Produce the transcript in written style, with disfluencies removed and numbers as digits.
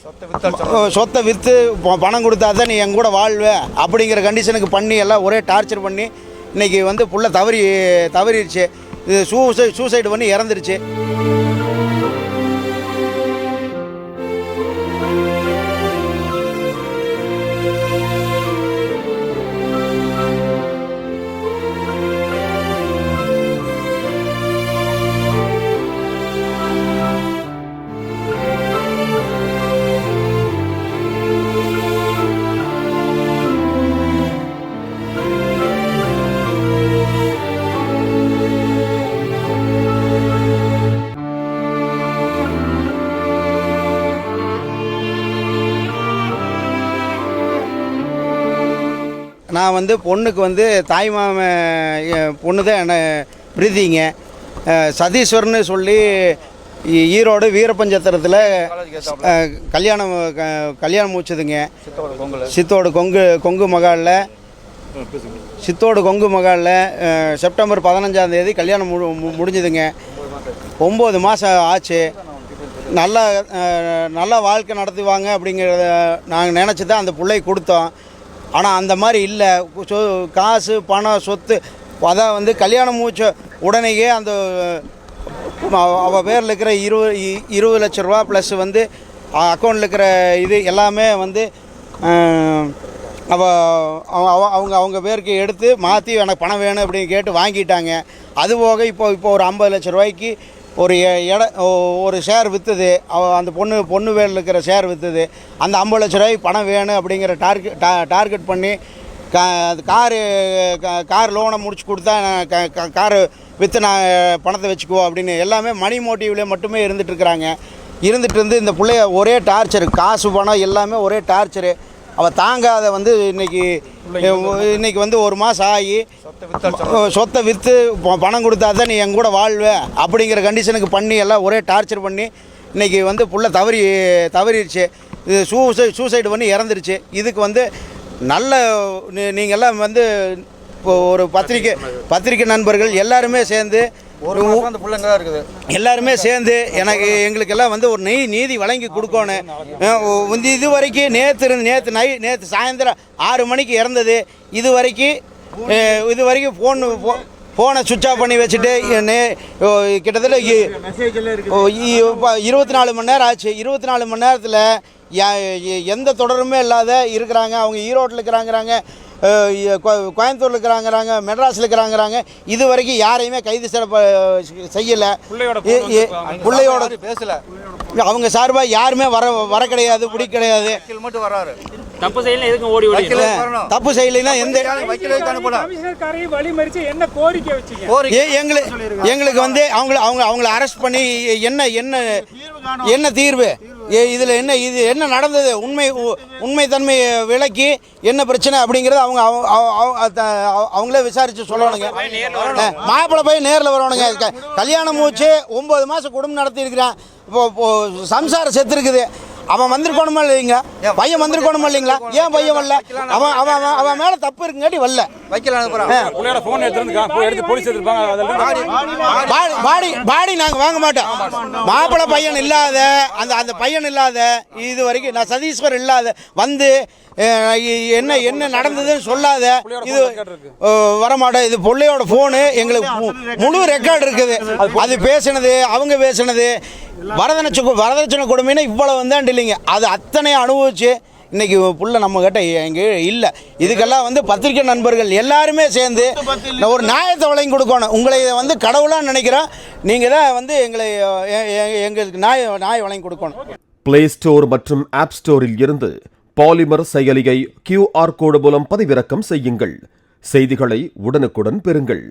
சொத்தை விற்று பணம் கொடுத்தா தான் நீ என் கூட வாழ்வ அப்படிங்கிற கண்டிஷனுக்கு பண்ணி எல்லாம் ஒரே டார்ச்சர் பண்ணி இன்றைக்கி வந்து புள்ள தவறிடுச்சு. இது சூசைடு பண்ணி இறந்துருச்சு. நான் வந்து பொண்ணுக்கு வந்து தாய்மாமன் பொண்ணு தான் என்ன பிரீத்திங்க சதீஸ்வரன்னு சொல்லி ஈரோடு வீரப்பஞ்சத்திரத்தில் கல்யாணம் முடிச்சதுங்க. சித்தோடு கொங்கு மகாலில் செப்டம்பர் 15ஆம் தேதி கல்யாணம் முடிஞ்சதுங்க. 9 மாதம் ஆச்சு. நல்லா வாழ்க்கை நடத்துவாங்க அப்படிங்கிறத நாங்கள் நினச்சி தான் அந்த பிள்ளை கொடுத்தோம். ஆனால் அந்த மாதிரி இல்லை. காசு பணம் சொத்து அதான் வந்து கல்யாணம் முடிச்ச உடனேயே அந்த அவள் பேரில் இருக்கிற 20 லட்ச ரூபா ப்ளஸ் வந்து அக்கௌண்ட்டில் இருக்கிற இது எல்லாமே வந்து அவங்க பேருக்கு எடுத்து மாற்றி எனக்கு பணம் வேணும் அப்படின்னு கேட்டு வாங்கிட்டாங்க. அதுபோக இப்போ ஒரு 50 லட்ச ரூபாய்க்கு ஒரு ஷேர் விற்றுது. அந்த பொண்ணு பேரில் இருக்கிற ஷேர் விற்றுது. அந்த 50 லட்ச ரூபாய்க்கு பணம் வேணும் அப்படிங்கிற டார்கெட் பண்ணி கார் லோனை முடிச்சு கொடுத்தா காரு விற்று நான் பணத்தை வச்சுக்குவோம் அப்படின்னு எல்லாமே மணி மோட்டிவ்லேயே மட்டுமே இருந்துட்டு இருந்து இந்த பிள்ளைய ஒரே டார்ச்சரு. காசு பணம் எல்லாமே ஒரே டார்ச்சரு. அவள் தாங்காத வந்து இன்றைக்கி வந்து 1 மாதம் ஆகி சொத்தை விற்று பணம் கொடுத்தா தான் நீ என் கூட வாழ்வ அப்படிங்கிற கண்டிஷனுக்கு பண்ணி எல்லாம் ஒரே டார்ச்சர் பண்ணி இன்றைக்கி வந்து புள்ள தவறிடுச்சு. இது சூசைடு பண்ணி இறந்துருச்சு. இதுக்கு வந்து நீங்கள்லாம் வந்து ஒரு பத்திரிக்கை நண்பர்கள் எல்லாருமே சேர்ந்து எல்லாருமே சேர்ந்து எங்களுக்கெல்லாம் வந்து ஒரு நீதி வழங்கி கொடுக்கணும். இது வரைக்கும் நேற்று சாயந்தரம் 6 மணிக்கு இறந்தது. இது வரைக்கும் ஃபோனை சுவிட்ச் ஆஃப் பண்ணி வச்சுட்டு கிட்டத்தட்ட 24 மணி நேரம் ஆச்சு. 24 மணி நேரத்தில் எந்த தொடருமே இல்லாத இருக்கிறாங்க. அவங்க ஈரோட்டில் இருக்கிறாங்கிறாங்க, கோயம்புத்தூரில் இருக்கிறாங்கிறாங்க, மெட்ராஸில் இருக்கிறாங்கிறாங்க. இது வரைக்கும் யாரையுமே கைது செய்யலை. பிள்ளையோட பேசலை. அவங்க சார்பாக யாருமே வர கிடையாது, பிடி கிடையாது. தப்பு செய்யலைன்னா எங்களுக்கு வந்து அவங்கள அரெஸ்ட் பண்ணி என்ன தீர்வு, இதில் என்ன நடந்தது, உண்மை தன்மை விளக்கி என்ன பிரச்சனை அப்படிங்கிறது அவங்களே விசாரித்து சொல்லணுங்க. மாப்பிள்ளை போய் நேரில் வரணுங்க. கல்யாணம் மூச்சு 9 மாதம் குடும்பம் நடத்தியிருக்கிறான். இப்போ சம்சாரம் செத்து இருக்குது. அவன் வந்திருக்கணுமா இல்லைங்க? பையன் வந்திருக்கணுமா இல்லைங்களா? ஏன் பையன் வரல? அவன் மேல தப்பு இருக்குங்காட்டி வரல. பாடி நாங்க வாங்க மாட்டோம். மாப்பிள்ளை பையன் இல்லாத அந்த பையன் இல்லாத இது வரைக்கும் நான் சதீஸ்வர் இல்லாத வந்து என்ன நடந்ததுன்னு சொல்லாத இது வரமாட்டேன். இது பிள்ளையோட போனு எங்களுக்கு முழு ரெக்கார்டு இருக்குது. அது பேசினது, அவங்க பேசினது வரதட்சணை கொடுமைன்னா இவ்வளவு வந்தாண்டு இல்லைங்க. அது அத்தனை அனுபவிச்சு இன்னைக்கு புள்ள நம்ம கிட்ட எங்கே இல்லை. இதுக்கெல்லாம் வந்து பத்திரிகை நண்பர்கள் எல்லாருமே சேர்ந்து ஒரு நியாயத்தை வழங்கி கொடுக்கணும். உங்களை வந்து கடவுளாக நினைக்கிறோம். நீங்கள் தான் வந்து எங்களுக்கு நியாயம் வழங்கி கொடுக்கணும். பிளே ஸ்டோர் மற்றும் ஆப் ஸ்டோரில் இருந்து பாலிமர் செயலியை QR கோடு மூலம் பதிவிறக்கம் செய்யுங்கள். செய்திகளை உடனுக்குடன் பெறுங்கள்.